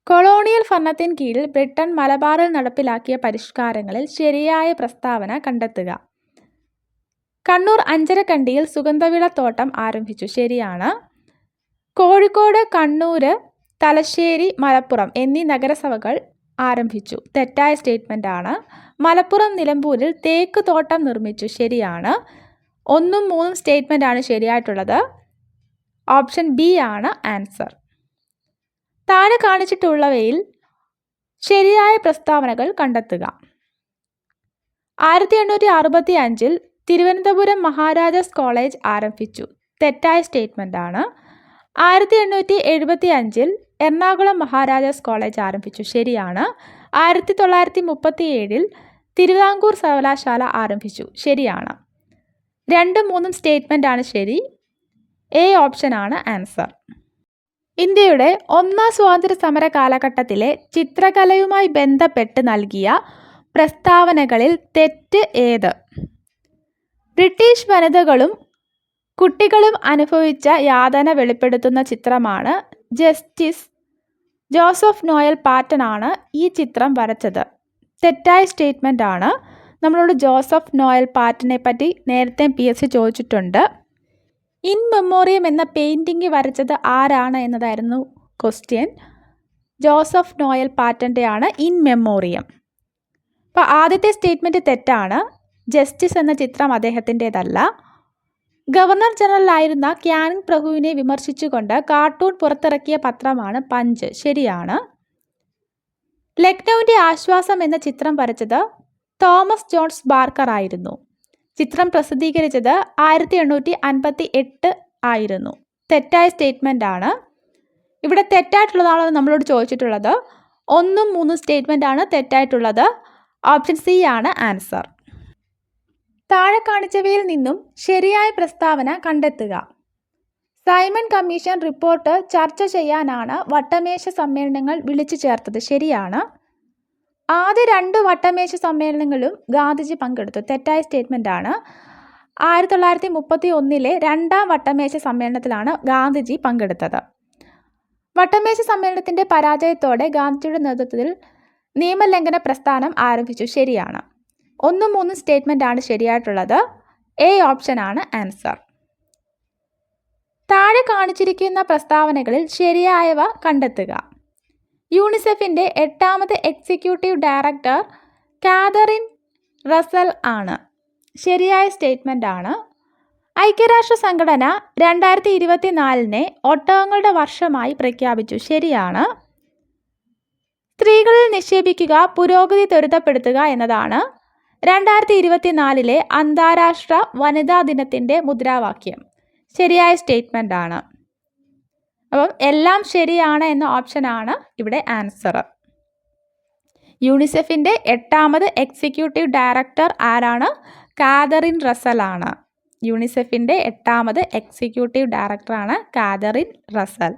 Colonial ഭരണത്തിൻ കീഴിൽ Britain മലബാറിൽ നടപ്പിലാക്കിയ പരിഷ്കാരങ്ങളിൽ ശരിയായ പ്രസ്താവന കണ്ടെത്തുക. കണ്ണൂർ അഞ്ചരക്കണ്ടിയിൽ സുഗന്ധവിളത്തോട്ടം ആരംഭിച്ചു. ശരിയാണ്. കോഴിക്കോട്, കണ്ണൂർ, തലശ്ശേരി, മലപ്പുറം എന്നീ നഗരസഭകൾ ആരംഭിച്ചു. തെറ്റായ സ്റ്റേറ്റ്മെൻ്റ് ആണ്. മലപ്പുറം നിലമ്പൂരിൽ തേക്ക് തോട്ടം നിർമ്മിച്ചു. ശരിയാണ്. 1ഉം 3ഉം സ്റ്റേറ്റ്മെൻ്റ് ആണ് ശരിയായിട്ടുള്ളത്. ഓപ്ഷൻ ബി ആണ് ആൻസർ. താഴെ കാണിച്ചിട്ടുള്ളവയിൽ ശരിയായ പ്രസ്താവനകൾ കണ്ടെത്തുക. 1865 തിരുവനന്തപുരം മഹാരാജാസ് കോളേജ് ആരംഭിച്ചു. തെറ്റായ സ്റ്റേറ്റ്മെൻ്റ് ആണ്. 1875 എറണാകുളം മഹാരാജാസ് കോളേജ് ആരംഭിച്ചു. ശരിയാണ്. 1937 തിരുവിതാംകൂർ സർവകലാശാല ആരംഭിച്ചു. ശരിയാണ്. 2ഉം 3ഉം സ്റ്റേറ്റ്മെൻ്റ് ആണ് ശരി. എ ഓപ്ഷനാണ് ആൻസർ. ഇന്ത്യയുടെ ഒന്നാം സ്വാതന്ത്ര്യ സമര കാലഘട്ടത്തിലെ ചിത്രകലയുമായി ബന്ധപ്പെട്ട് നൽകിയ പ്രസ്താവനകളിൽ തെറ്റ് ഏത്? ബ്രിട്ടീഷ് വനിതകളും കുട്ടികളും അനുഭവിച്ച യാതന വെളിപ്പെടുത്തുന്ന ചിത്രമാണ് ജസ്റ്റിസ്. ജോസഫ് നോയൽ പാറ്റൺ ആണ് ഈ ചിത്രം വരച്ചത്. തെറ്റായ സ്റ്റേറ്റ്മെൻ്റ് ആണ്. നമ്മളോട് ജോസഫ് നോയൽ പാറ്റനെ പറ്റി നേരത്തെ PSC ചോദിച്ചിട്ടുണ്ട്. ഇൻ മെമ്മോറിയം എന്ന പെയിൻറ്റിങ് വരച്ചത് ആരാണ് എന്നതായിരുന്നു ക്വസ്റ്റ്യൻ. ജോസഫ് നോയൽ പാറ്റൻ്റെ ആണ് ഇൻ മെമ്മോറിയം. അപ്പോൾ ആദ്യത്തെ സ്റ്റേറ്റ്മെൻറ്റ് തെറ്റാണ്. ജസ്റ്റിസ് എന്ന ചിത്രം അദ്ദേഹത്തിൻ്റേതല്ല. ഗവർണർ ജനറലായിരുന്ന ക്യാനിങ് പ്രഭുവിനെ വിമർശിച്ചുകൊണ്ട് കാർട്ടൂൺ പുറത്തിറക്കിയ പത്രമാണ് പഞ്ച്. ശരിയാണ്. ലക്നൌവിൻ്റെ ആശ്വാസം എന്ന ചിത്രം വരച്ചത് തോമസ് ജോൺസ് ബാർക്കർ ആയിരുന്നു. ചിത്രം പ്രസിദ്ധീകരിച്ചത് 1858 ആയിരുന്നു. തെറ്റായ സ്റ്റേറ്റ്മെൻ്റ് ആണ്. ഇവിടെ തെറ്റായിട്ടുള്ളതാണോ നമ്മളോട് ചോദിച്ചിട്ടുള്ളത്. 1ഉം 3ഉം സ്റ്റേറ്റ്മെൻ്റ് ആണ് തെറ്റായിട്ടുള്ളത്. ഓപ്ഷൻ സി ആണ് ആൻസർ. താഴെ കാണിച്ചവയിൽ നിന്നും ശരിയായ പ്രസ്താവന കണ്ടെത്തുക. സൈമൺ കമ്മീഷൻ റിപ്പോർട്ട് ചർച്ച ചെയ്യാനാണ് വട്ടമേശ സമ്മേളനങ്ങൾ വിളിച്ചു ചേർത്തത്. ശരിയാണ്. ആദ്യ 2 വട്ടമേശ സമ്മേളനങ്ങളും ഗാന്ധിജി പങ്കെടുത്തു. തെറ്റായ സ്റ്റേറ്റ്മെൻ്റ് ആണ്. 1931 2ാം വട്ടമേശ സമ്മേളനത്തിലാണ് ഗാന്ധിജി പങ്കെടുത്തത്. വട്ടമേശ സമ്മേളനത്തിൻ്റെ പരാജയത്തോടെ ഗാന്ധിജിയുടെ നേതൃത്വത്തിൽ നിയമലംഘന പ്രസ്ഥാനം ആരംഭിച്ചു. ശരിയാണ്. 1ഉം 3ഉം സ്റ്റേറ്റ്മെൻ്റ് ആണ് ശരിയായിട്ടുള്ളത്. എ ഓപ്ഷനാണ് ആൻസർ. താഴെ കാണിച്ചിരിക്കുന്ന പ്രസ്താവനകളിൽ ശരിയായവ കണ്ടെത്തുക. യൂണിസെഫിൻ്റെ 8ാമത് എക്സിക്യൂട്ടീവ് ഡയറക്ടർ കാതറിൻ റസൽ ആണ്. ശരിയായ സ്റ്റേറ്റ്മെൻ്റ് ആണ്. ഐക്യരാഷ്ട്ര സംഘടന 2024 ഒട്ടകങ്ങളുടെ വർഷമായി പ്രഖ്യാപിച്ചു. ശരിയാണ്. സ്ത്രീകളിൽ നിക്ഷേപിക്കുക, പുരോഗതി ത്വരിതപ്പെടുത്തുക എന്നതാണ് 2024 അന്താരാഷ്ട്ര വനിതാ ദിനത്തിൻ്റെ മുദ്രാവാക്യം. ശരിയായ സ്റ്റേറ്റ്മെൻ്റ് ആണ്. അപ്പം എല്ലാം ശരിയാണ് എന്ന ഓപ്ഷനാണ് ഇവിടെ ആൻസർ. യൂണിസെഫിൻ്റെ 8ാമത് എക്സിക്യൂട്ടീവ് ഡയറക്ടർ ആരാണ്? കാതറിൻ റസൽ ആണ്. യൂണിസെഫിൻ്റെ 8ാമത് എക്സിക്യൂട്ടീവ് ഡയറക്ടറാണ് കാതറിൻ റസൽ.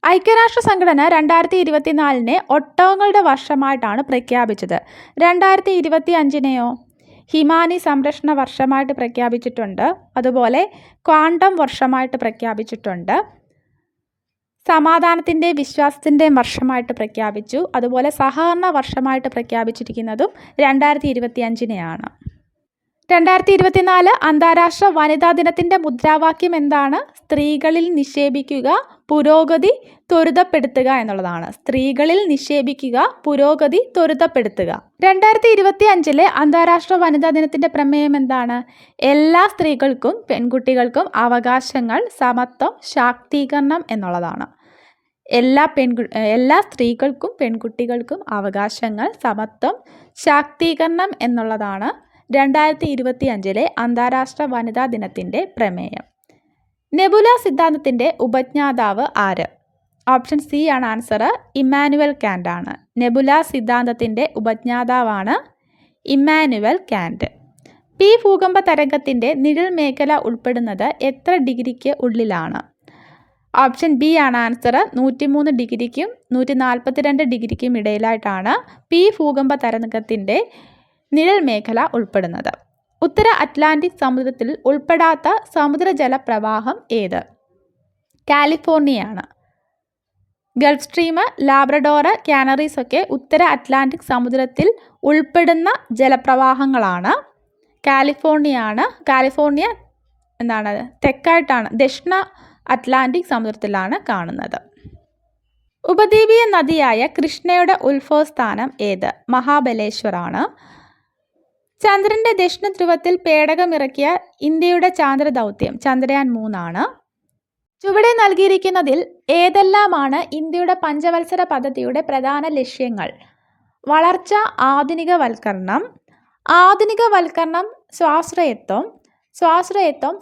ഐക്യരാഷ്ട്ര സംഘടന 2024 ഒട്ടകങ്ങളുടെ വർഷമായിട്ടാണ് പ്രഖ്യാപിച്ചത്. 2025 ഹിമാനി സംരക്ഷണ വർഷമായിട്ട് പ്രഖ്യാപിച്ചിട്ടുണ്ട്. അതുപോലെ ക്വാണ്ടം വർഷമായിട്ട് പ്രഖ്യാപിച്ചിട്ടുണ്ട്. സമാധാനത്തിൻ്റെ വിശ്വാസത്തിൻ്റെ വർഷമായിട്ട് പ്രഖ്യാപിച്ചു. അതുപോലെ സഹകരണ വർഷമായിട്ട് പ്രഖ്യാപിച്ചിരിക്കുന്നതും 2025 2024 അന്താരാഷ്ട്ര വനിതാ ദിനത്തിൻ്റെ മുദ്രാവാക്യം എന്താണ്? സ്ത്രീകളിൽ നിക്ഷേപിക്കുക, പുരോഗതി ത്വരിതപ്പെടുത്തുക എന്നുള്ളതാണ്. സ്ത്രീകളിൽ നിക്ഷേപിക്കുക, പുരോഗതി ത്വരിതപ്പെടുത്തുക. 2025 അന്താരാഷ്ട്ര വനിതാ ദിനത്തിൻ്റെ പ്രമേയം എന്താണ്? എല്ലാ സ്ത്രീകൾക്കും പെൺകുട്ടികൾക്കും അവകാശങ്ങൾ, സമത്വം, ശാക്തീകരണം എന്നുള്ളതാണ്. എല്ലാ സ്ത്രീകൾക്കും പെൺകുട്ടികൾക്കും അവകാശങ്ങൾ, സമത്വം, ശാക്തീകരണം എന്നുള്ളതാണ് 2025 അന്താരാഷ്ട്ര വനിതാ ദിനത്തിൻ്റെ പ്രമേയം. നെബുല സിദ്ധാന്തത്തിൻ്റെ ഉപജ്ഞാതാവ് ആര്? ഓപ്ഷൻ സി ആണ് ആൻസർ. ഇമ്മാനുവൽ കാന്റ് ആണ്. നെബുല സിദ്ധാന്തത്തിൻ്റെ ഉപജ്ഞാതാവാണ് ഇമ്മാനുവൽ കാന്റ്. പി ഭൂകമ്പ തരംഗത്തിൻ്റെ നിഴൽ മേഖല ഉൾപ്പെടുന്നത് എത്ര ഡിഗ്രിക്ക് ഉള്ളിലാണ്? ഓപ്ഷൻ ബി ആണ് ആൻസർ. 103 ഡിഗ്രിക്കും 142 ഡിഗ്രിക്കും ഇടയിലായിട്ടാണ് പി ഭൂകമ്പ തരംഗത്തിൻ്റെ നിഴൽ മേഖല ഉൾപ്പെടുന്നത്. ഉത്തര അറ്റ്ലാന്റിക് സമുദ്രത്തിൽ ഉൾപ്പെടാത്ത സമുദ്രജല പ്രവാഹം ഏത്? കാലിഫോർണിയയാണ്. ഗൾഫ് സ്ട്രീം, ലാബ്രഡോർ, കാനറീസ് ഒക്കെ ഉത്തര അറ്റ്ലാന്റിക് സമുദ്രത്തിൽ ഉൾപ്പെടുന്ന ജലപ്രവാഹങ്ങളാണ്. കാലിഫോർണിയ എന്താണ് തെക്കായിട്ടാണ്, ദക്ഷിണ അറ്റ്ലാന്റിക് സമുദ്രത്തിലാണ് കാണുന്നത്. ഉപദ്വീപീയ നദിയായ കൃഷ്ണയുടെ ഉത്ഭവസ്ഥാനം ഏത്? മഹാബലേശ്വർ ആണ്. ചന്ദ്രന്റെ ദക്ഷിണ ധ്രുവത്തിൽ പേടകമിറക്കിയ ഇന്ത്യയുടെ ചാന്ദ്ര ദൗത്യം ചന്ദ്രയാൻ 3 ആണ്. ചുവടെ നൽകിയിരിക്കുന്നതിൽ ഏതെല്ലാമാണ് ഇന്ത്യയുടെ പഞ്ചവത്സര പദ്ധതിയുടെ പ്രധാന ലക്ഷ്യങ്ങൾ? വളർച്ച, ആധുനികവൽക്കരണം, സ്വാശ്രയത്വം,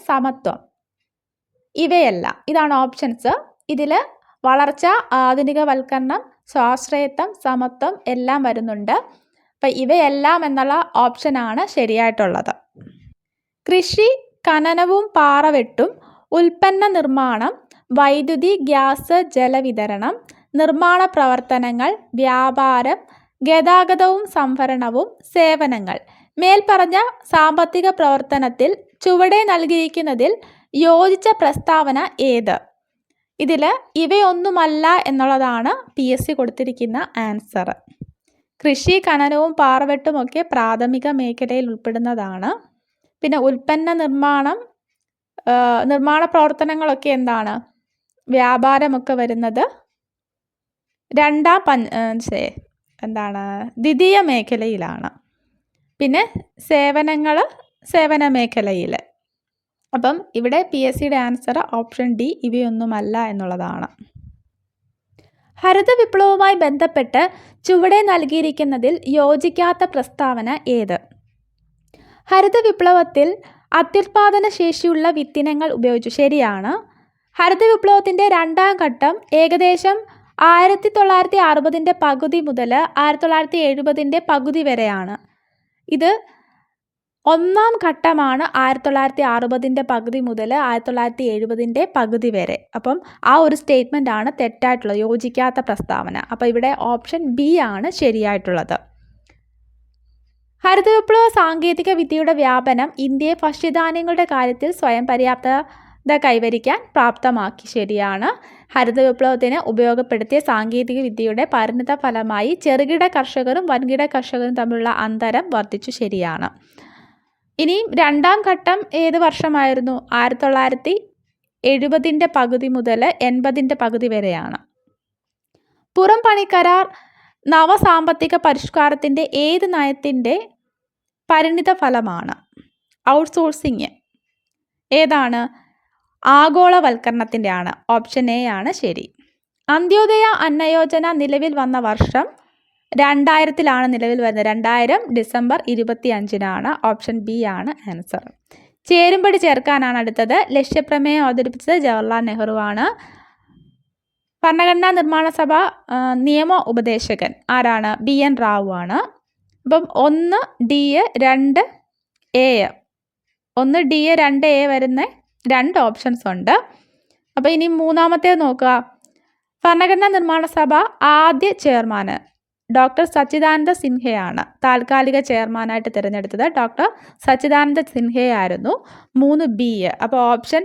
സമത്വം. ഇവയല്ല. ഇതാണ് ഓപ്ഷൻസ്. ഇതിൽ വളർച്ച, ആധുനികവൽക്കരണം, സ്വാശ്രയത്വം, സമത്വം എല്ലാം വരുന്നുണ്ട്. അപ്പം ഇവയെല്ലാം എന്നുള്ള ഓപ്ഷനാണ് ശരിയായിട്ടുള്ളത്. കൃഷി, ഖനനവും പാറവെട്ടും, ഉൽപ്പന്ന നിർമ്മാണം, വൈദ്യുതി, ഗ്യാസ്, ജലവിതരണം, നിർമ്മാണ പ്രവർത്തനങ്ങൾ, വ്യാപാരം, ഗതാഗതവും സംഭരണവും, സേവനങ്ങൾ. മേൽപ്പറഞ്ഞ സാമ്പത്തിക പ്രവർത്തനത്തിൽ ചുവടെ നൽകിയിരിക്കുന്നതിൽ യോജിച്ച പ്രസ്താവന ഏത്? ഇതിൽ ഇവയൊന്നുമല്ല എന്നുള്ളതാണ് PSC കൊടുത്തിരിക്കുന്ന ആൻസർ. കൃഷി, ഖനനവും പാറവെട്ടും ഒക്കെ പ്രാഥമിക മേഖലയിൽ ഉൾപ്പെടുന്നതാണ്. പിന്നെ ഉൽപ്പന്ന നിർമ്മാണ പ്രവർത്തനങ്ങളൊക്കെ എന്താണ്? വ്യാപാരമൊക്കെ വരുന്നത് ദ്വിതീയ മേഖലയിലാണ്. പിന്നെ സേവന മേഖലയിൽ. അപ്പം ഇവിടെ PSCയുടെ ആൻസർ ഓപ്ഷൻ ഡി, ഇവയൊന്നുമല്ല എന്നുള്ളതാണ്. ഹരിത വിപ്ലവവുമായി ബന്ധപ്പെട്ട് ചുവടെ നൽകിയിരിക്കുന്നതിൽ യോജിക്കാത്ത പ്രസ്താവന ഏത്? ഹരിത വിപ്ലവത്തിൽ അത്യുൽപാദന ശേഷിയുള്ള വിത്തിനങ്ങൾ ഉപയോഗിച്ചു. ശരിയാണ്. ഹരിത വിപ്ലവത്തിൻ്റെ 2ാം ഘട്ടം ഏകദേശം 1960ൻ്റെ പകുതി മുതൽ 1970ൻ്റെ പകുതി വരെയാണ്. ഇത് 1ാം ഘട്ടമാണ് 1960ൻ്റെ പകുതി മുതൽ 1970ൻ്റെ പകുതി വരെ. അപ്പം ആ ഒരു സ്റ്റേറ്റ്മെൻ്റ് ആണ് തെറ്റായിട്ടുള്ളത്, യോജിക്കാത്ത പ്രസ്താവന. അപ്പോൾ ഇവിടെ ഓപ്ഷൻ ബി ആണ് ശരിയായിട്ടുള്ളത്. ഹരിത വിപ്ലവ സാങ്കേതിക വിദ്യയുടെ വ്യാപനം ഇന്ത്യയെ ഭക്ഷ്യധാന്യങ്ങളുടെ കാര്യത്തിൽ സ്വയം പര്യാപ്തത കൈവരിക്കാൻ പ്രാപ്തമാക്കി. ശരിയാണ്. ഹരിത വിപ്ലവത്തിന് ഉപയോഗപ്പെടുത്തിയ സാങ്കേതിക വിദ്യയുടെ പരിണിത ഫലമായി ചെറുകിട കർഷകരും വൻകിട കർഷകരും തമ്മിലുള്ള അന്തരം വർദ്ധിച്ചു. ശരിയാണ്. ഇനിയും 2ാം ഘട്ടം ഏത് വർഷമായിരുന്നു? 1970ൻ്റെ പകുതി മുതൽ 80ൻ്റെ പകുതി വരെയാണ്. പുറം പണിക്കരാർ നവസാമ്പത്തിക പരിഷ്കാരത്തിൻ്റെ ഏത് നയത്തിൻ്റെ പരിണിത ഫലമാണ്? ഔട്ട്സോഴ്സിങ്. ഏതാണ്? ആഗോളവൽക്കരണത്തിൻ്റെ ആണ്. ഓപ്ഷൻ എ ആണ് ശരി. അന്ത്യോദയ അന്നയോജന നിലവിൽ വന്ന വർഷം 2000-ലാണ് നിലവിൽ വരുന്നത്. 2000 ഡിസംബർ 25-നാണ്. ഓപ്ഷൻ ബി ആണ് ആൻസർ. ചേരുംപടി ചേർക്കാനാണ് അടുത്തത്. ലക്ഷ്യപ്രമേയം അവതരിപ്പിച്ചത് ജവഹർലാൽ നെഹ്റു ആണ്. ഭരണഘടനാ നിർമ്മാണ സഭ നിയമ ഉപദേശകൻ ആരാണ്? BN റാവു ആണ്. അപ്പം 1 D 2 A 1 D 2 A വരുന്ന 2 ഓപ്ഷൻസ് ഉണ്ട്. അപ്പോൾ ഇനി 3ാമത്തേത് നോക്കുക. ഭരണഘടനാ നിർമ്മാണ സഭ ആദ്യ ചെയർമാൻ ഡോക്ടർ സച്ചിദാനന്ദ സിൻഹയാണ്. താൽക്കാലിക ചെയർമാനായിട്ട് തിരഞ്ഞെടുത്തത് ഡോക്ടർ സച്ചിദാനന്ദ സിൻഹയായിരുന്നു. 3 B. അപ്പോൾ ഓപ്ഷൻ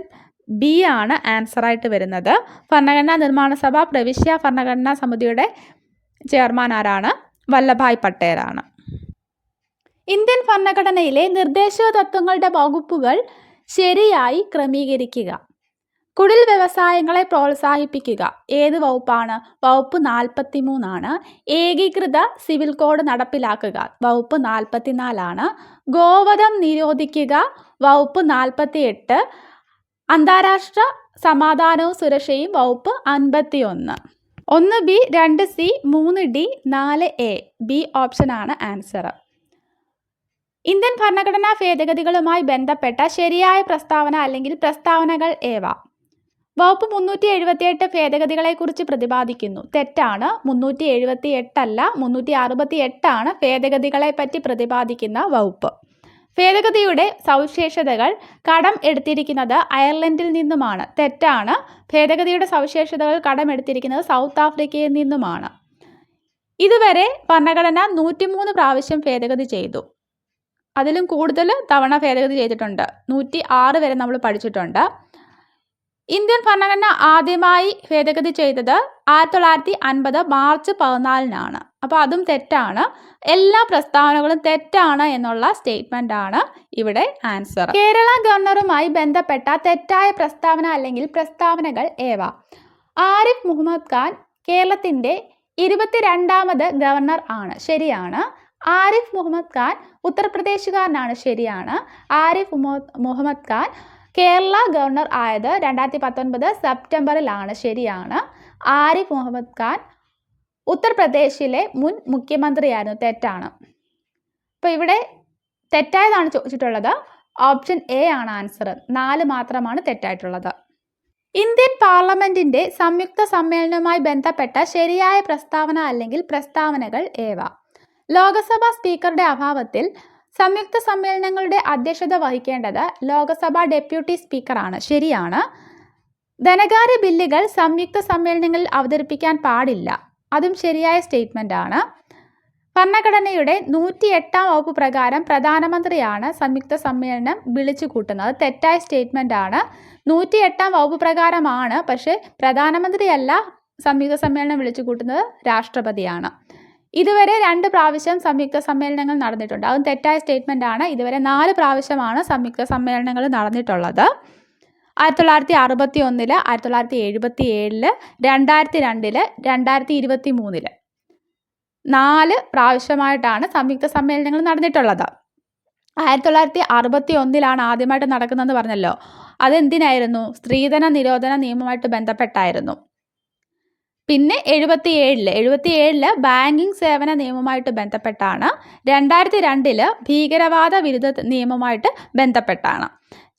ബി ആണ് ആൻസറായിട്ട് വരുന്നത്. ഭരണഘടനാ നിർമ്മാണ സഭ പ്രവിശ്യ ഭരണഘടനാ സമിതിയുടെ ചെയർമാൻ ആരാണ്? വല്ലഭായ് പട്ടേലാണ്. ഇന്ത്യൻ ഭരണഘടനയിലെ നിർദ്ദേശക തത്വങ്ങളുടെ വകുപ്പുകൾ ശരിയായി ക്രമീകരിക്കുക. കുടിൽ വ്യവസായങ്ങളെ പ്രോത്സാഹിപ്പിക്കുക. ഏത് വകുപ്പാണ്? വകുപ്പ് 43 ആണ്. ഏകീകൃത സിവിൽ കോഡ് നടപ്പിലാക്കുക. വകുപ്പ് 44 ആണ്. ഗോവധം നിരോധിക്കുക. വകുപ്പ് 48. അന്താരാഷ്ട്ര സമാധാനവും സുരക്ഷയും വകുപ്പ് 51. 1 B 2 C 3 D 4 A. B ഓപ്ഷനാണ് ആൻസർ. ഇന്ത്യൻ ഭരണഘടനാ ഭേദഗതികളുമായി ബന്ധപ്പെട്ട ശരിയായ പ്രസ്താവന അല്ലെങ്കിൽ പ്രസ്താവനകൾ ഏവ? വകുപ്പ് 378 ഭേദഗതികളെക്കുറിച്ച് പ്രതിപാദിക്കുന്നു. തെറ്റാണ്. 378 അല്ല, 368 ആണ് ഭേദഗതികളെ പറ്റി പ്രതിപാദിക്കുന്ന വകുപ്പ്. ഭേദഗതിയുടെ സവിശേഷതകൾ കടം എടുത്തിരിക്കുന്നത് അയർലൻഡിൽ നിന്നുമാണ്. തെറ്റാണ്. ഭേദഗതിയുടെ സവിശേഷതകൾ കടം എടുത്തിരിക്കുന്നത് സൗത്ത് ആഫ്രിക്കയിൽ നിന്നുമാണ്. ഇതുവരെ ഭരണഘടന 103 പ്രാവശ്യം ഭേദഗതി ചെയ്തു. അതിലും കൂടുതൽ തവണ ഭേദഗതി ചെയ്തിട്ടുണ്ട്. 106 വരെ നമ്മൾ പഠിച്ചിട്ടുണ്ട്. ഇന്ത്യൻ ഭരണഘടന ആദ്യമായി ഭേദഗതി ചെയ്തത് 1950 മാർച്ച് 14-നാണ്. അപ്പോൾ അതും തെറ്റാണ്. എല്ലാ പ്രസ്താവനകളും തെറ്റാണ് എന്നുള്ള സ്റ്റേറ്റ്മെന്റ് ആണ് ഇവിടെ ആൻസർ. കേരള ഗവർണറുമായി ബന്ധപ്പെട്ട തെറ്റായ പ്രസ്താവന അല്ലെങ്കിൽ പ്രസ്താവനകൾ ഏവ? ആരിഫ് മുഹമ്മദ് ഖാൻ കേരളത്തിന്റെ 22ാമത് ഗവർണർ ആണ്. ശരിയാണ്. ആരിഫ് മുഹമ്മദ് ഖാൻ ഉത്തർപ്രദേശുകാരനാണ്. ശരിയാണ്. ആരിഫ് മുഹമ്മദ് ഖാൻ കേരള ഗവർണർ ആയത് 2019 സെപ്റ്റംബറിലാണ്. ശരിയാണ്. ആരിഫ് മുഹമ്മദ് ഖാൻ ഉത്തർപ്രദേശിലെ മുൻ മുഖ്യമന്ത്രിയായിരുന്നു. തെറ്റാണ്. അപ്പോൾ ഇവിടെ തെറ്റായതാണ് ചോദിച്ചിട്ടുള്ളത്. ഓപ്ഷൻ എ ആണ് ആൻസർ. 4 മാത്രമാണ് തെറ്റായിട്ടുള്ളത്. ഇന്ത്യൻ പാർലമെന്റിന്റെ സംയുക്ത സമ്മേളനവുമായി ബന്ധപ്പെട്ട ശരിയായ പ്രസ്താവന അല്ലെങ്കിൽ പ്രസ്താവനകൾ ഏവ? ലോക്സഭാ സ്പീക്കറുടെ അഭാവത്തിൽ സംയുക്ത സമ്മേളനങ്ങളുടെ അധ്യക്ഷത വഹിക്കേണ്ടത് ലോക്സഭാ ഡെപ്യൂട്ടി സ്പീക്കറാണ്. ശരിയാണ്. ധനകാര്യ ബില്ലുകൾ സംയുക്ത സമ്മേളനങ്ങളിൽ അവതരിപ്പിക്കാൻ പാടില്ല. അതും ശരിയായ സ്റ്റേറ്റ്മെന്റ് ആണ്. ഭരണഘടനയുടെ 108-ാം വകുപ്പ് പ്രകാരം പ്രധാനമന്ത്രിയാണ് സംയുക്ത സമ്മേളനം വിളിച്ചു കൂട്ടുന്നത്. തെറ്റായ സ്റ്റേറ്റ്മെന്റ് ആണ്. 108-ാം വകുപ്പ് പ്രകാരമാണ്, പക്ഷേ പ്രധാനമന്ത്രിയല്ല സംയുക്ത സമ്മേളനം വിളിച്ചു കൂട്ടുന്നത്, രാഷ്ട്രപതിയാണ്. ഇതുവരെ 2 പ്രാവശ്യം സംയുക്ത സമ്മേളനങ്ങൾ നടന്നിട്ടുണ്ട്. അതും തെറ്റായ സ്റ്റേറ്റ്മെന്റ് ആണ്. ഇതുവരെ 4 പ്രാവശ്യമാണ് സംയുക്ത സമ്മേളനങ്ങൾ നടന്നിട്ടുള്ളത്. 1961, 1977, 2002, 2023 4 പ്രാവശ്യമായിട്ടാണ് സംയുക്ത സമ്മേളനങ്ങൾ നടന്നിട്ടുള്ളത്. 1961 ആദ്യമായിട്ട് നടക്കുന്നതെന്ന് പറഞ്ഞല്ലോ. അതെന്തിനായിരുന്നു? സ്ത്രീധന നിരോധന നിയമവുമായിട്ട് ബന്ധപ്പെട്ടായിരുന്നു. പിന്നെ 77 ബാങ്കിങ് സേവന നിയമവുമായിട്ട് ബന്ധപ്പെട്ടാണ്. 2002 ഭീകരവാദ വിരുദ്ധ നിയമവുമായിട്ട് ബന്ധപ്പെട്ടാണ്.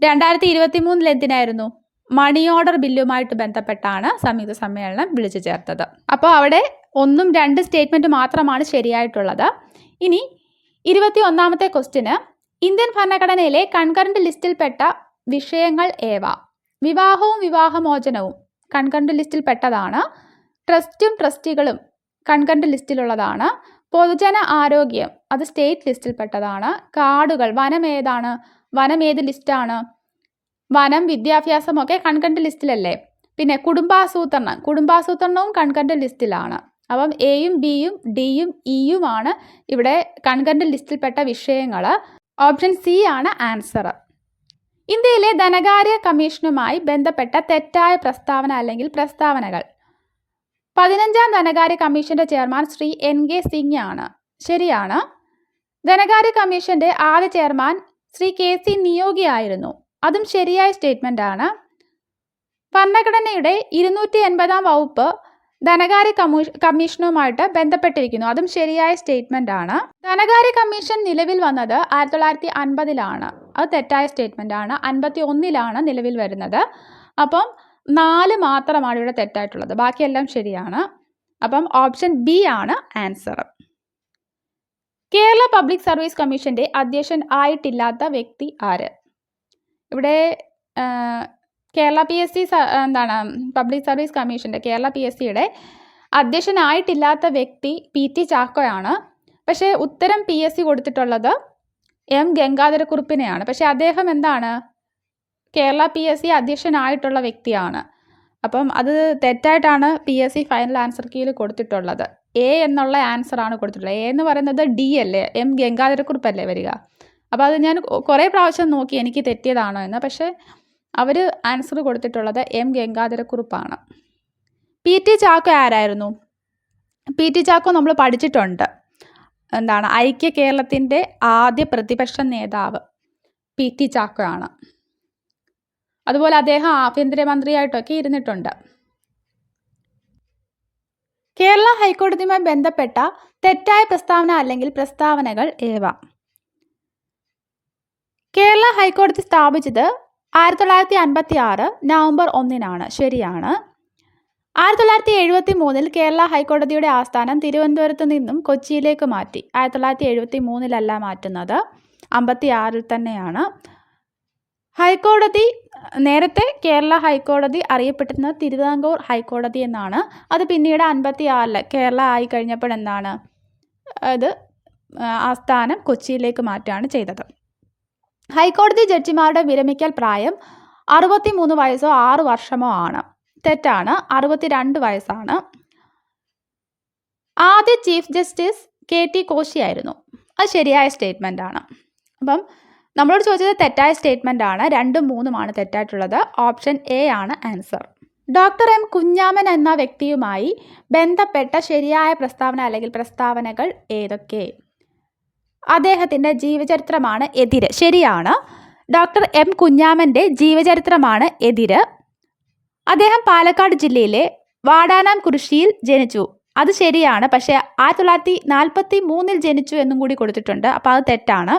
2023 എന്തിനായിരുന്നു? മണി ഓർഡർ ബില്ലുമായിട്ട് ബന്ധപ്പെട്ടാണ് സംയുക്ത സമ്മേളനം വിളിച്ചു ചേർത്തത്. അപ്പോൾ അവിടെ 1ഉം 2 സ്റ്റേറ്റ്മെന്റ് മാത്രമാണ് ശരിയായിട്ടുള്ളത്. ഇനി 21ാമത്തെ ക്വസ്റ്റ്യന്, ഇന്ത്യൻ ഭരണഘടനയിലെ കൺകറന്റ് ലിസ്റ്റിൽപ്പെട്ട വിഷയങ്ങൾ ഏവ? വിവാഹവും വിവാഹമോചനവും കൺകറന്റ് ലിസ്റ്റിൽ പെട്ടതാണ്. ട്രസ്റ്റും ട്രസ്റ്റികളും കൺകറന്റ് ലിസ്റ്റിലുള്ളതാണ്. പൊതുജന ആരോഗ്യം അത് സ്റ്റേറ്റ് ലിസ്റ്റിൽപ്പെട്ടതാണ്. കാടുകൾ, വനം ഏതാണ്? വനം ഏത് ലിസ്റ്റാണ്? വനം, വിദ്യാഭ്യാസം ഒക്കെ കൺകറന്റ് ലിസ്റ്റിലല്ലേ? പിന്നെ കുടുംബാസൂത്രണവും കൺകറന്റ് ലിസ്റ്റിലാണ്. അപ്പം എയും ബിയും ഡിയും ഇയുമാണ് ഇവിടെ കൺകറന്റ് ലിസ്റ്റിൽപ്പെട്ട വിഷയങ്ങൾ. ഓപ്ഷൻ സി ആണ് ആൻസർ. ഇന്ത്യയിലെ ധനകാര്യ കമ്മീഷനുമായി ബന്ധപ്പെട്ട തെറ്റായ പ്രസ്താവന അല്ലെങ്കിൽ പ്രസ്താവനകൾ. 15ാം ധനകാര്യ കമ്മീഷന്റെ ചെയർമാൻ ശ്രീ NK സിംഗ് ആണ്. ശരിയാണ്. ധനകാര്യ കമ്മീഷന്റെ ആദ്യ ചെയർമാൻ ശ്രീ KC നിയോഗി ആയിരുന്നു. അതും ശരിയായ സ്റ്റേറ്റ്മെന്റ് ആണ്. ഭരണഘടനയുടെ 280ാം വകുപ്പ് ധനകാര്യ കമ്മീഷനുമായിട്ട് ബന്ധപ്പെട്ടിരിക്കുന്നു. അതും ശരിയായ സ്റ്റേറ്റ്മെന്റ് ആണ്. ധനകാര്യ കമ്മീഷൻ നിലവിൽ വന്നത് 1950 അത് തെറ്റായ സ്റ്റേറ്റ്മെന്റ് ആണ്. 51 നിലവിൽ വരുന്നത്. അപ്പം 4 മാത്രമാണ് ഇവിടെ തെറ്റായിട്ടുള്ളത്. ബാക്കിയെല്ലാം ശരിയാണ്. അപ്പം ഓപ്ഷൻ ബി ആണ് ആൻസർ. കേരള പബ്ലിക് സർവീസ് കമ്മീഷന്റെ അധ്യക്ഷൻ ആയിട്ടില്ലാത്ത വ്യക്തി ആര്? ഇവിടെ കേരള PSC പബ്ലിക് സർവീസ് കമ്മീഷന്റെ കേരള PSCയുടെ അധ്യക്ഷനായിട്ടില്ലാത്ത വ്യക്തി PT ചാക്കോയാണ്. പക്ഷേ ഉത്തരം PSC കൊടുത്തിട്ടുള്ളത് M ഗംഗാധരക്കുറുപ്പിനെയാണ്. പക്ഷേ അദ്ദേഹം എന്താണ്? കേരള PSC അധ്യക്ഷനായിട്ടുള്ള വ്യക്തിയാണ്. അപ്പം അത് തെറ്റായിട്ടാണ് PSC ഫൈനൽ ആൻസർ കീയിൽ കൊടുത്തിട്ടുള്ളത്. എ എന്നുള്ള ആൻസറാണ് കൊടുത്തിട്ടുള്ളത്. എ എന്ന് പറയുന്നത് D അല്ലേ? M ഗംഗാധരക്കുറുപ്പല്ലേ വരിക? അപ്പോൾ അത് ഞാൻ കുറേ പ്രാവശ്യം നോക്കി എനിക്ക് തെറ്റിയതാണോ എന്ന്. പക്ഷേ അവർ ആൻസർ കൊടുത്തിട്ടുള്ളത് M ഗംഗാധരക്കുറുപ്പാണ്. PT ചാക്കോ ആരായിരുന്നു? PT ചാക്കോ നമ്മൾ പഠിച്ചിട്ടുണ്ട്. ഐക്യ കേരളത്തിൻ്റെ ആദ്യ പ്രതിപക്ഷ നേതാവ് PT ചാക്കോ ആണ്. അതുപോലെ അദ്ദേഹം ആഭ്യന്തരമന്ത്രിയായിട്ടൊക്കെ ഇരുന്നിട്ടുണ്ട്. കേരള ഹൈക്കോടതിയുമായി ബന്ധപ്പെട്ട തെറ്റായ പ്രസ്താവന അല്ലെങ്കിൽ പ്രസ്താവനകൾ ഏവ? കേരള ഹൈക്കോടതി സ്ഥാപിച്ചത് 1956 നവംബർ 1 ശരിയാണ്. 1973 കേരള ഹൈക്കോടതിയുടെ ആസ്ഥാനം തിരുവനന്തപുരത്ത് നിന്നും കൊച്ചിയിലേക്ക് മാറ്റി. 1973 മാറ്റുന്നത്, 56 തന്നെയാണ്. ഹൈക്കോടതി നേരത്തെ കേരള ഹൈക്കോടതി അറിയപ്പെട്ടിരുന്നത് തിരുവിതാംകൂർ ഹൈക്കോടതി എന്നാണ്. അത് പിന്നീട് 56 കേരള ആയി കഴിഞ്ഞപ്പോൾ അത് ആസ്ഥാനം കൊച്ചിയിലേക്ക് മാറ്റുകയാണ് ചെയ്തത്. ഹൈക്കോടതി ജഡ്ജിമാരുടെ വിരമിക്കൽ പ്രായം 63 വയസ്സോ 6 വർഷമോ ആണ്. തെറ്റാണ്. 62 വയസ്സാണ്. ആദ്യ ചീഫ് ജസ്റ്റിസ് KT കോശിയായിരുന്നു. അത് ശരിയായ സ്റ്റേറ്റ്മെൻ്റ് ആണ്. അപ്പം നമ്മളോട് ചോദിച്ചത് തെറ്റായ സ്റ്റേറ്റ്മെൻ്റ് ആണ്. 2ഉം 3ഉമാണ് തെറ്റായിട്ടുള്ളത്. ഓപ്ഷൻ A ആണ് ആൻസർ. ഡോക്ടർ M കുഞ്ഞാമൻ എന്ന വ്യക്തിയുമായി ബന്ധപ്പെട്ട ശരിയായ പ്രസ്താവന അല്ലെങ്കിൽ പ്രസ്താവനകൾ ഏതൊക്കെ? അദ്ദേഹത്തിൻ്റെ ജീവചരിത്രമാണ് എതിര്. ശരിയാണ്. ഡോക്ടർ M കുഞ്ഞാമൻ്റെ ജീവചരിത്രമാണ് എതിര്. അദ്ദേഹം പാലക്കാട് ജില്ലയിലെ വാടാനാംകുറിശ്ശിയിൽ ജനിച്ചു. അത് ശരിയാണ്. പക്ഷേ 1943 ജനിച്ചു എന്നും കൂടി കൊടുത്തിട്ടുണ്ട്. അപ്പോൾ അത് തെറ്റാണ്.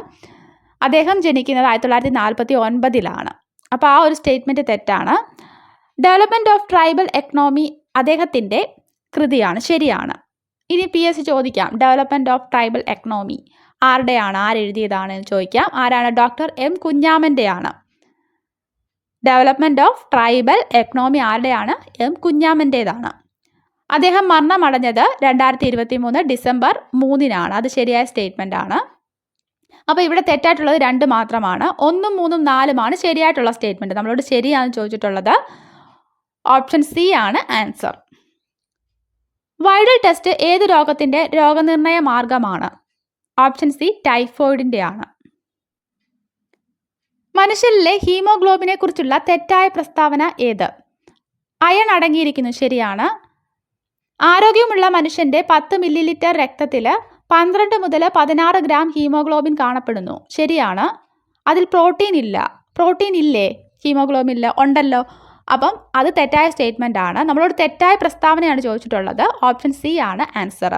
അദ്ദേഹം ജനിക്കുന്നത് 1949 അപ്പോൾ ആ ഒരു സ്റ്റേറ്റ്മെൻറ്റ് തെറ്റാണ്. ഡെവലപ്മെൻറ്റ് ഓഫ് ട്രൈബൽ എക്കണോമി അദ്ദേഹത്തിൻ്റെ കൃതിയാണ്. ശരിയാണ്. ഇനി PSC ചോദിക്കാം, ഡെവലപ്മെൻറ്റ് ഓഫ് ട്രൈബൽ എക്കണോമി ആരുടെയാണ്, ആരെഴുതിയതാണ് എന്ന് ചോദിക്കാം. ആരാണ്? ഡോക്ടർ M കുഞ്ഞാമൻ്റെയാണ്. ഡെവലപ്മെൻറ്റ് ഓഫ് ട്രൈബൽ എക്കണോമി ആരുടെയാണ്? M കുഞ്ഞാമൻ്റേതാണ്. അദ്ദേഹം മരണമടഞ്ഞത് 2023 ഡിസംബർ 3 അത് ശരിയായ സ്റ്റേറ്റ്മെൻ്റ് ആണ്. അപ്പോൾ ഇവിടെ തെറ്റായിട്ടുള്ളത് 2 മാത്രമാണ്. 1ഉം 3ഉം 4ഉമാണ് ശരിയായിട്ടുള്ള സ്റ്റേറ്റ്മെൻറ്റ്. നമ്മളോട് ശരിയാണെന്ന് ചോദിച്ചിട്ടുള്ളത് ഓപ്ഷൻ C ആണ് ആൻസർ. വൈഡൽ ടെസ്റ്റ് ഏത് രോഗത്തിൻ്റെ രോഗനിർണയ മാർഗമാണ്? ഓപ്ഷൻ C ടൈഫോയിഡിൻ്റെ ആണ്. മനുഷ്യരിലെ ഹീമോഗ്ലോബിനെ കുറിച്ചുള്ള തെറ്റായ പ്രസ്താവന ഏത്? അയൺ അടങ്ങിയിരിക്കുന്നു. ശരിയാണ്. ആരോഗ്യമുള്ള മനുഷ്യൻ്റെ 10 മില്ലി രക്തത്തിൽ 12 മുതൽ 16 ഗ്രാം ഹീമോഗ്ലോബിൻ കാണപ്പെടുന്നു. ശരിയാണ്. അതിൽ പ്രോട്ടീൻ ഇല്ല. പ്രോട്ടീൻ ഇല്ലേ ഹീമോഗ്ലോബിനിൽ? ഉണ്ടല്ലോ. അപ്പം അത് തെറ്റായ സ്റ്റേറ്റ്മെൻ്റ് ആണ്. നമ്മളോട് തെറ്റായ പ്രസ്താവനയാണ് ചോദിച്ചിട്ടുള്ളത്. ഓപ്ഷൻ C ആണ് ആൻസർ.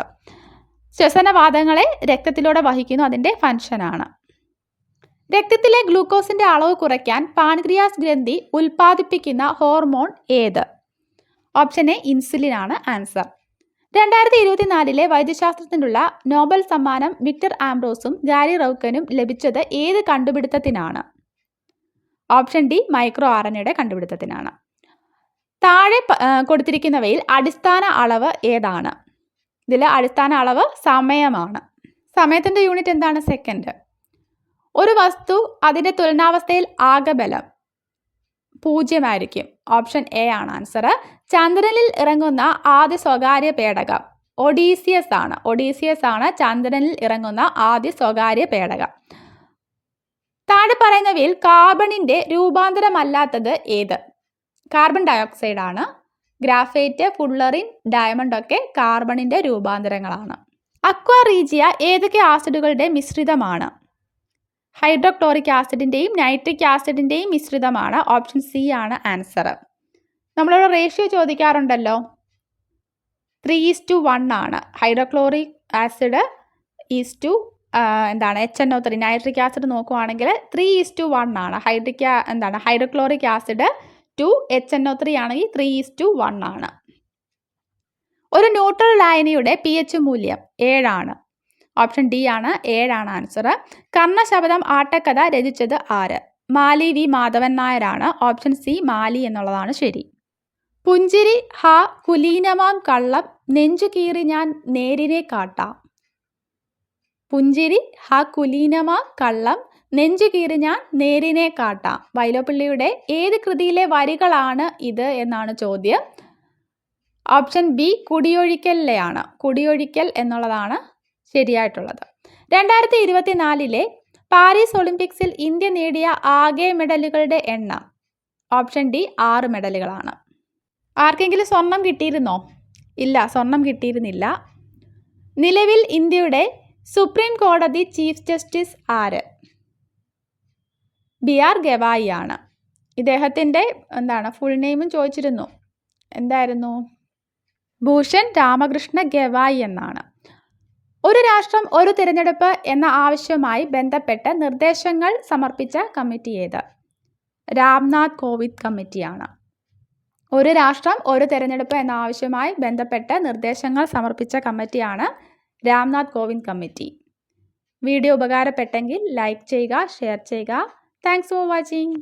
ശ്വസനവാതങ്ങളെ രക്തത്തിലൂടെ വഹിക്കുന്നു. അതിൻ്റെ ഫങ്ഷനാണ്. രക്തത്തിലെ ഗ്ലൂക്കോസിൻ്റെ അളവ് കുറയ്ക്കാൻ പാൻക്രിയാസ് ഗ്രന്ഥി ഉൽപ്പാദിപ്പിക്കുന്ന ഹോർമോൺ ഏത്? ഓപ്ഷൻ A ഇൻസുലിൻ ആണ് ആൻസർ. 2024 വൈദ്യശാസ്ത്രത്തിനുള്ള നോബൽ സമ്മാനം വിക്ടർ ആംബ്രോസും ഗാരി റൗക്കനും ലഭിച്ചത് ഏത് കണ്ടുപിടുത്തത്തിനാണ്? ഓപ്ഷൻ D മൈക്രോ RNA കണ്ടുപിടുത്തത്തിനാണ്. താഴെ കൊടുത്തിരിക്കുന്നവയിൽ അടിസ്ഥാന അളവ് ഏതാണ്? ഇതിൽ അടിസ്ഥാന അളവ് സമയമാണ്. സമയത്തിൻ്റെ യൂണിറ്റ് എന്താണ്? സെക്കൻഡ്. ഒരു വസ്തു അതിൻ്റെ തുലനാവസ്ഥയിൽ ആകെബലം 0 ആയിരിക്കും. ഓപ്ഷൻ A ആണ് ആൻസർ. ചന്ദ്രനിൽ ഇറങ്ങുന്ന ആദ്യ സ്വകാര്യ പേടകം ഒഡീസിയസ് ആണ്. ഒഡീസിയസ് ആണ് ചന്ദ്രനിൽ ഇറങ്ങുന്ന ആദ്യ സ്വകാര്യ പേടകം. താഴെ പറയുന്നവയിൽ കാർബണിൻ്റെ രൂപാന്തരമല്ലാത്തത് ഏത്? കാർബൺ ഡയോക്സൈഡ് ആണ്. ഗ്രാഫൈറ്റ്, ഫുള്ളറിൻ, ഡയമണ്ട് ഒക്കെ കാർബണിൻ്റെ രൂപാന്തരങ്ങളാണ്. അക്വാ റീജിയ ഏതൊക്കെ ആസിഡുകളുടെ മിശ്രിതമാണ്? ഹൈഡ്രോക്ലോറിക് ആസിഡിൻ്റെയും നൈട്രിക് ആസിഡിൻ്റെയും മിശ്രിതമാണ്. ഓപ്ഷൻ C ആണ് ആൻസർ. നമ്മളോട് റേഷ്യോ ചോദിക്കാറുണ്ടല്ലോ. 3:1 ആണ്. Hydrochloric acid is to HNO3. Nitric acid നോക്കുവാണെങ്കിൽ 3:1 ആണ്. ഹൈഡ്രോക്ലോറിക് ആസിഡ് ടു HNO3 ആണെങ്കിൽ 3:1 ആണ്. ഒരു ന്യൂട്രൽ ലായനിയുടെ pH മൂല്യം 7 ആണ്. ഓപ്ഷൻ D ആണ് 7 ആണ് ആൻസർ. കർണശബദം ആട്ടക്കഥ രചിച്ചത് ആര്? മാലി V മാധവൻ നായരാണ്. ഓപ്ഷൻ C മാലി എന്നുള്ളതാണ് ശരി. പുഞ്ചിരി ഹാ കുലീനമാം കള്ളം നെഞ്ചു കീറി ഞാൻ നേരിനെ കാട്ടാം. പുഞ്ചിരി ഹാ കുലീനമാം കള്ളം നെഞ്ചു കീറി ഞാൻ നേരിനെ കാട്ടാം. വൈലോപ്പിള്ളിയുടെ ഏത് കൃതിയിലെ വരികളാണ് ഇത് എന്നാണ് ചോദ്യം. Option B കുടിയൊഴിക്കലിലെയാണ്. കുടിയൊഴിക്കൽ എന്നുള്ളതാണ് ശരിയായിട്ടുള്ളത്. 2024 പാരീസ് ഒളിമ്പിക്സിൽ ഇന്ത്യ നേടിയ ആകെ മെഡലുകളുടെ എണ്ണം? Option D 6 മെഡലുകളാണ്. ആർക്കെങ്കിലും സ്വർണം കിട്ടിയിരുന്നോ? ഇല്ല, സ്വർണം കിട്ടിയിരുന്നില്ല. നിലവിൽ ഇന്ത്യയുടെ സുപ്രീം കോടതി ചീഫ് ജസ്റ്റിസ് ആര്? BR ഗവായി ആണ്. ഇദ്ദേഹത്തിൻ്റെ ഫുൾ നെയിമും ചോദിച്ചിരുന്നു. എന്തായിരുന്നു? ഭൂഷൺ രാമകൃഷ്ണ ഗവായി എന്നാണ്. ഒരു രാഷ്ട്രം ഒരു തിരഞ്ഞെടുപ്പ് എന്ന ആവശ്യവുമായി ബന്ധപ്പെട്ട് നിർദ്ദേശങ്ങൾ സമർപ്പിച്ച കമ്മിറ്റി ഏത്? രാംനാഥ് കോവിന്ദ് കമ്മിറ്റിയാണ്. ഒരു രാഷ്ട്രം ഒരു തിരഞ്ഞെടുപ്പ് എന്ന ആവശ്യവുമായി ബന്ധപ്പെട്ട് നിർദ്ദേശങ്ങൾ സമർപ്പിച്ച കമ്മിറ്റിയാണ് രാംനാഥ് കോവിന്ദ് കമ്മിറ്റി. വീഡിയോ ഉപകാരപ്പെട്ടെങ്കിൽ ലൈക്ക് ചെയ്യുക, ഷെയർ ചെയ്യുക. Thanks for watching.